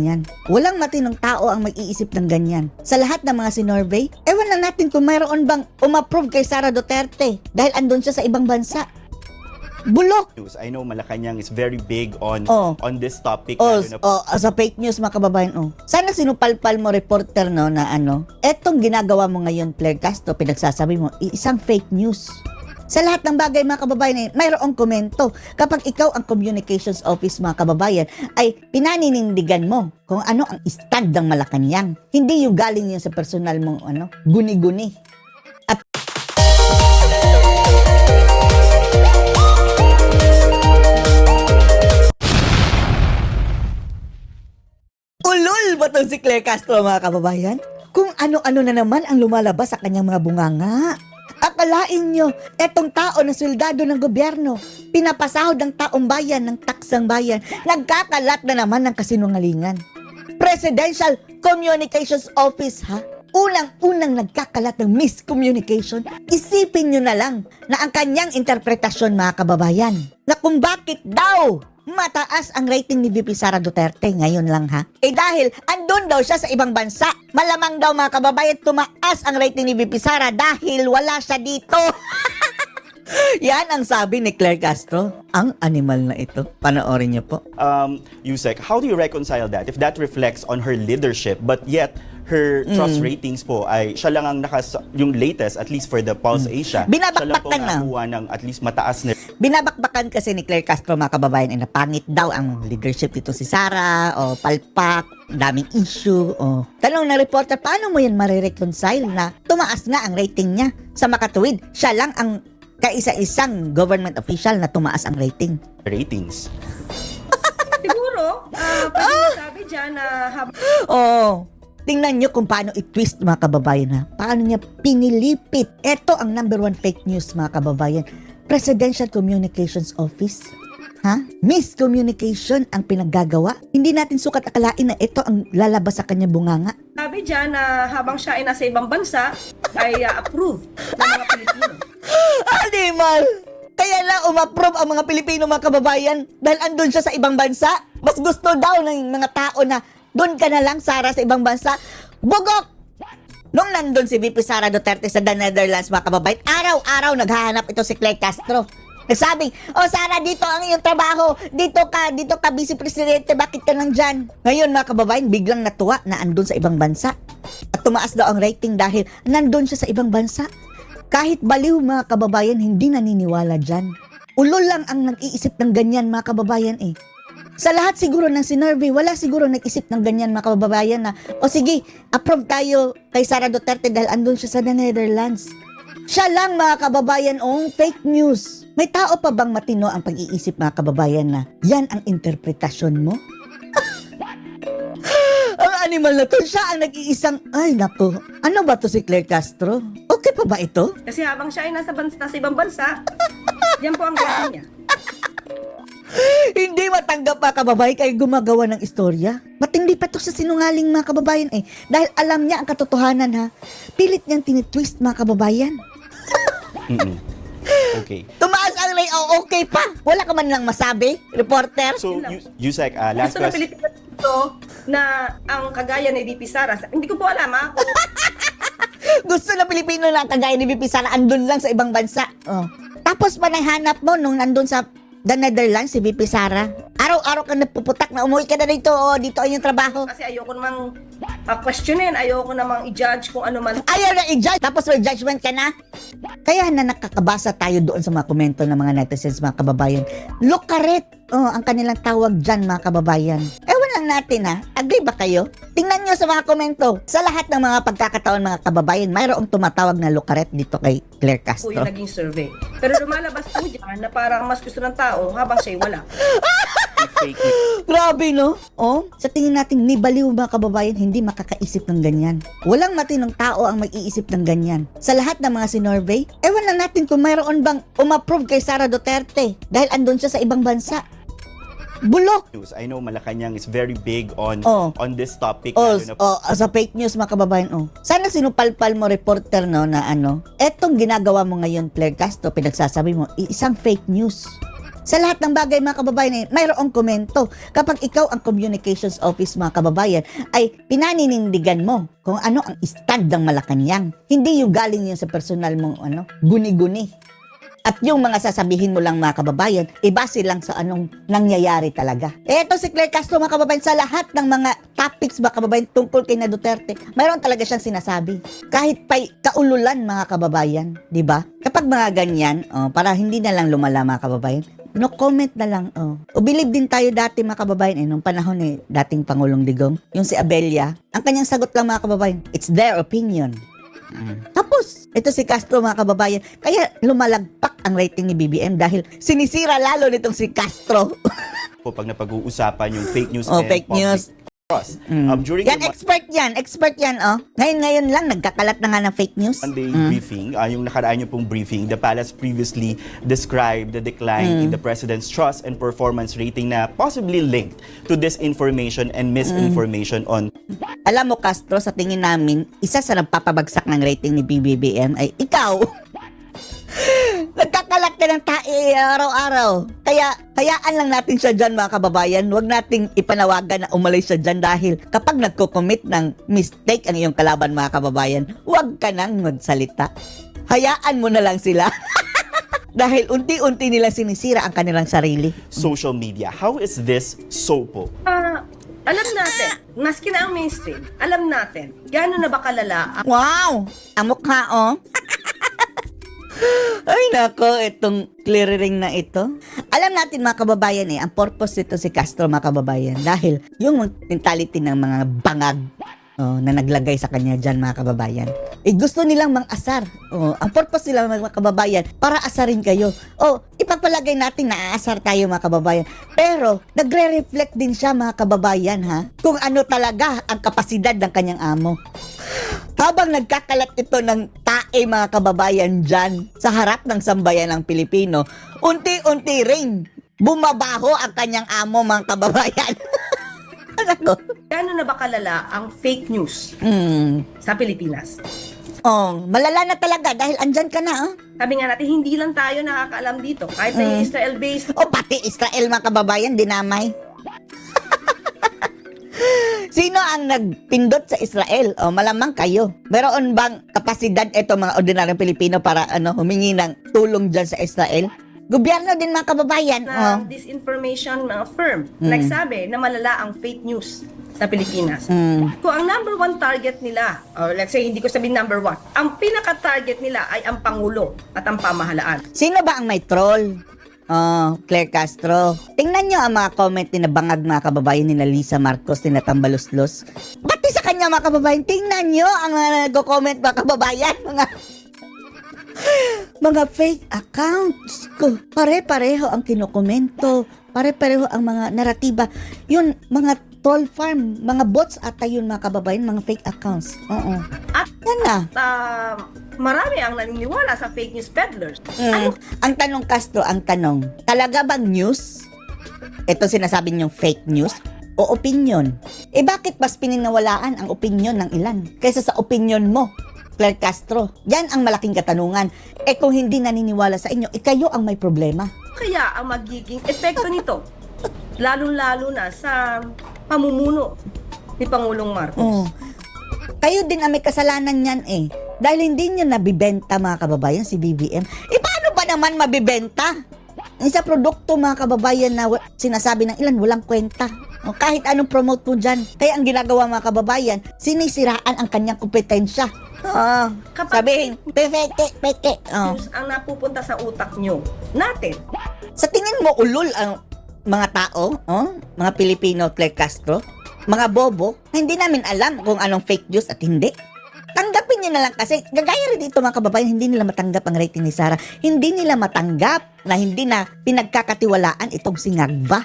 yan. Walang matinong tao ang mag-iisip ng ganyan. Sa lahat ng mga sinorvey, ewan lang natin kung mayroon bang umapprove kay Sara Duterte dahil andun siya sa ibang bansa. Bulok! I know Malacanang is very big on this topic. Sa fake news mga kababayan. Sana sinupalpal mo reporter no na etong ginagawa mo ngayon, Claire Castro, pinagsasabi mo, isang fake news. Sa lahat ng bagay mga kababayan, mayroong komento. Kapag ikaw ang communications office mga kababayan, ay pinaninindigan mo kung ano ang stand ng Malacanang. Hindi yung galing yun sa personal mong guni-guni. At ulol ba to si Claire Castro mga kababayan? Kung ano-ano na naman ang lumalabas sa kanyang mga bunganga. Akalain nyo, etong tao na soldado ng gobyerno, pinapasahod ng taong bayan, ng taksang bayan, nagkakalat na naman ng kasinungalingan. Presidential Communications Office, ha? Unang-unang nagkakalat ng miscommunication. Isipin nyo na lang na ang kanyang interpretasyon, mga kababayan, na kung bakit daw mataas ang rating ni VP Sara Duterte ngayon lang, ha? Dahil andun daw siya sa ibang bansa. Malamang daw mga kababayan tumaas ang rating ni VP Sara dahil wala siya dito. Yan ang sabi ni Claire Castro. Ang animal na ito. Panoorin niyo po. Yusek, how do you reconcile that? If that reflects on her leadership, but yet her trust ratings po ay siya lang ang yung latest, at least for the Pulse Asia. Binabakbakan na. Siya lang po ng at least mataas na. Binabakbakan kasi ni Claire Castro mga kababayan na pangit daw ang leadership dito si Sara, palpak, daming issue. Tanong na reporter, paano mo yan marireconcile na tumaas nga ang rating niya? Sa makatuwid, siya lang ang kaisa-isang government official na tumaas ang rating. Ratings. Siguro, pwede sabi dyan na Tingnan nyo kung paano i-twist mga kababayan, ha. Paano niya pinilipit. Ito ang number one fake news mga kababayan. Presidential Communications Office. Ha? Miscommunication ang pinaggagawa. Hindi natin sukat akalain na ito ang lalabas sa kanya bunganga. sabi dyan na habang siya ay nasa ibang bansa, ay approve ng mga Pilipino. Animal! Kaya lang umapprove ang mga Pilipino mga kababayan dahil andun siya sa ibang bansa. Mas gusto daw ng mga tao na doon ka na lang, Sara, sa ibang bansa. Bugok! Nung nandun si VP Sara Duterte sa The Netherlands, mga kababayan, araw-araw naghahanap ito si Claire Castro. Nagsabing, Sara, dito ang iyong trabaho. Dito ka, Vice Presidente, bakit ka nang dyan? Ngayon, mga kababayan, biglang natuwa na andun sa ibang bansa. At tumaas daw ang rating dahil nandun siya sa ibang bansa. Kahit baliw, mga kababayan, hindi naniniwala dyan. Ulol lang ang nag-iisip ng ganyan, mga kababayan eh. Sa lahat siguro ng sinurvey, wala siguro nag-isip ng ganyan mga kababayan na, sige, approve tayo kay Sara Duterte dahil andun siya sa The Netherlands. Siya lang mga kababayan, fake news. May tao pa bang matino ang pag-iisip mga kababayan na yan ang interpretasyon mo? Ang animal na to, siya ang nag-iisang, ay naku, ano ba to si Claire Castro? Okay pa ba ito? Kasi habang siya ay nasa ibang bansa, yan po ang rating niya. Hindi matanggap mga kababayan kaya gumagawa ng istorya. Matindi pa to sa sinungaling mga kababayan eh. Dahil alam niya ang katotohanan ha. Pilit niyang tinitwist mga kababayan. Okay. Tumaas ang rate, okay pa. Wala ka man lang masabi, reporter. So, Yusek, last Gusto ng question. Pilipino dito na ang kagaya ni VP Sara, hindi ko po alam ha. Gusto na Pilipino na kagaya ni VP Sara andun lang sa ibang bansa. Tapos pa nanghanap mo nung nandun sa The Netherlands, si VP Sara. Araw-araw ka nagpuputak na umuwi ka na dito, dito ay yung trabaho. Kasi ayoko namang questionin, ayoko namang i-judge kung ano man. Ayaw na i-judge, tapos may judgment ka na. Kaya na nakakabasa tayo doon sa mga komento ng mga netizens, mga kababayan. Lukaret, ang kanilang tawag dyan, mga kababayan. Ewan lang natin ha, agree ba kayo? Tingnan nyo sa mga komento. Sa lahat ng mga pagkakataon, mga kababayan, mayroong tumatawag na lukaret dito kay Claire Po Castro. yung naging survey. Pero lumalabas po dyan na parang mas gusto ng tao habang siya'y wala. Fake news. Grabe, no? Sa tingin natin, ni baliw mga kababayan, hindi makakaisip ng ganyan. Walang matinong tao ang mag-iisip ng ganyan. Sa lahat ng mga sinorvey, ewan lang natin kung mayroon bang umapprove kay Sara Duterte dahil andun siya sa ibang bansa. Bulok! I know Malacanang is very big on this topic. Sa fake news mga kababayan, Sana sinupalpal mo reporter no na etong ginagawa mo ngayon, Claire Castro, pinagsasabi mo, isang fake news. Sa lahat ng bagay mga kababayan, mayroong komento. Kapag ikaw ang communications office mga kababayan, ay pinaninindigan mo kung ano ang stand ng Malacanang. Hindi yung galing yun sa personal mong guni-guni. At yung mga sasabihin mo lang mga kababayan, base lang sa anong nangyayari talaga. Eto si Claire Castro mga kababayan, sa lahat ng mga topics mga kababayan tungkol kay na Duterte, mayroon talaga siyang sinasabi. Kahit pa'y kaululan mga kababayan, di ba? Kapag mga ganyan, para hindi na lang lumala mga kababayan, no comment na lang. Ubilib din tayo dati mga kababayan, nung panahon ni dating Pangulong Digong, yung si Abella, ang kanyang sagot lang mga kababayan, it's their opinion. Tapos, ito si Castro mga kababayan, kaya lumalagpak ang rating ni BBM dahil sinisira lalo nitong si Castro. Po pag napag-uusapan yung fake news Oh, and fake public news. trust. During Yan, the expert yan, Ngayon lang, nagkakalat na nga ng fake news. Monday briefing, yung nakaraan yung pong briefing, the palace previously described the decline in the president's trust and performance rating na possibly linked to disinformation and misinformation on Alam mo, Castro, sa tingin namin, isa sa nagpapabagsak ng rating ni BBM ay ikaw. Nagkakalat ka ng tae araw-araw. Kaya, hayaan lang natin siya dyan mga kababayan. Huwag nating ipanawagan na umalis siya dyan dahil kapag nagko-commit ng mistake ang iyong kalaban mga kababayan, huwag ka nang magsalita. Hayaan mo na lang sila. Dahil unti-unti nila sinisira ang kanilang sarili. social media. How is this so po? Alam natin, maski na ang mainstream, alam natin, gano'n na ba kalala ang Wow! Ang mukha, Ay, nako, itong clearing na ito. Alam natin mga kababayan ang purpose nito si Castro mga kababayan dahil yung mentality ng mga bangag na naglagay sa kanya dyan mga kababayan. Gusto nilang mang-asar. Ang purpose nila mga kababayan para asarin kayo. Ipapalagay natin na aasar tayo mga kababayan. Pero nagre-reflect din siya mga kababayan kung ano talaga ang kapasidad ng kanyang amo. Habang nagkakalat ito ng tae mga kababayan dyan sa harap ng sambayan ng Pilipino, unti-unti ring bumabaho ang kanyang amo mga kababayan. gano'n na ba kalala ang fake news sa Pilipinas? Malala na talaga dahil andyan ka na. Sabi nga natin, hindi lang tayo nakakaalam dito. Kahit na yung Israel-based Pati Israel mga kababayan, dinamay. Sino ang nagpindot sa Israel? Malamang kayo. Meron bang kapasidad ito mga ordinaryong Pilipino para humingi ng tulong dyan sa Israel? Gobyerno din mga kababayan. na disinformation firm nagsabi na malala ang fake news sa Pilipinas. Kung ang number one target nila, or let's say hindi ko sabihin number one, ang pinaka-target nila ay ang Pangulo at ang pamahalaan. Sino ba ang may troll? Claire Castro. Tingnan nyo ang mga comment ni na bangag mga kababayan ni na Lisa Marcos, ni na Tambaloslos. Pati sa kanya mga kababayan, tingnan nyo ang nag-comment mga kababayan. Mga fake accounts ko. Pare-pareho ang kinokomento. Pare-pareho ang mga naratiba. Yun, mga troll farm, mga bots ata yun mga kababayan, mga fake accounts. At Yan na. marami ang naniniwala sa fake news peddlers. Ang tanong, Castro, talaga bang news? Ito sinasabi niyong fake news o opinion? Bakit mas pininawalaan ang opinion ng ilan kaysa sa opinion mo, Claire Castro? Yan ang malaking katanungan. Kung hindi naniniwala sa inyo, kayo ang may problema. Kaya ang magiging epekto nito, lalong-lalo na sa pamumuno ni Pangulong Marcos. Kayo din ang may kasalanan yan Dahil hindi nyo nabibenta mga kababayan si BBM. Paano ba naman mabibenta? Sa produkto mga kababayan na sinasabi ng ilan, walang kwenta. Kahit anong promote mo dyan. Kaya ang ginagawa mga kababayan, sinisiraan ang kanyang kompetensya. Sabihin, peke. News ang napupunta sa utak nyo. Natin. Sa tingin mo, ulol ang mga tao, mga Pilipino, Claire Castro, mga bobo, hindi namin alam kung anong fake news at hindi. Tanggapin nyo na lang kasi, gagaya rin dito mga kababayan, hindi nila matanggap ang rating ni Sara. Hindi nila matanggap na hindi na pinagkakatiwalaan itong si Ngagba.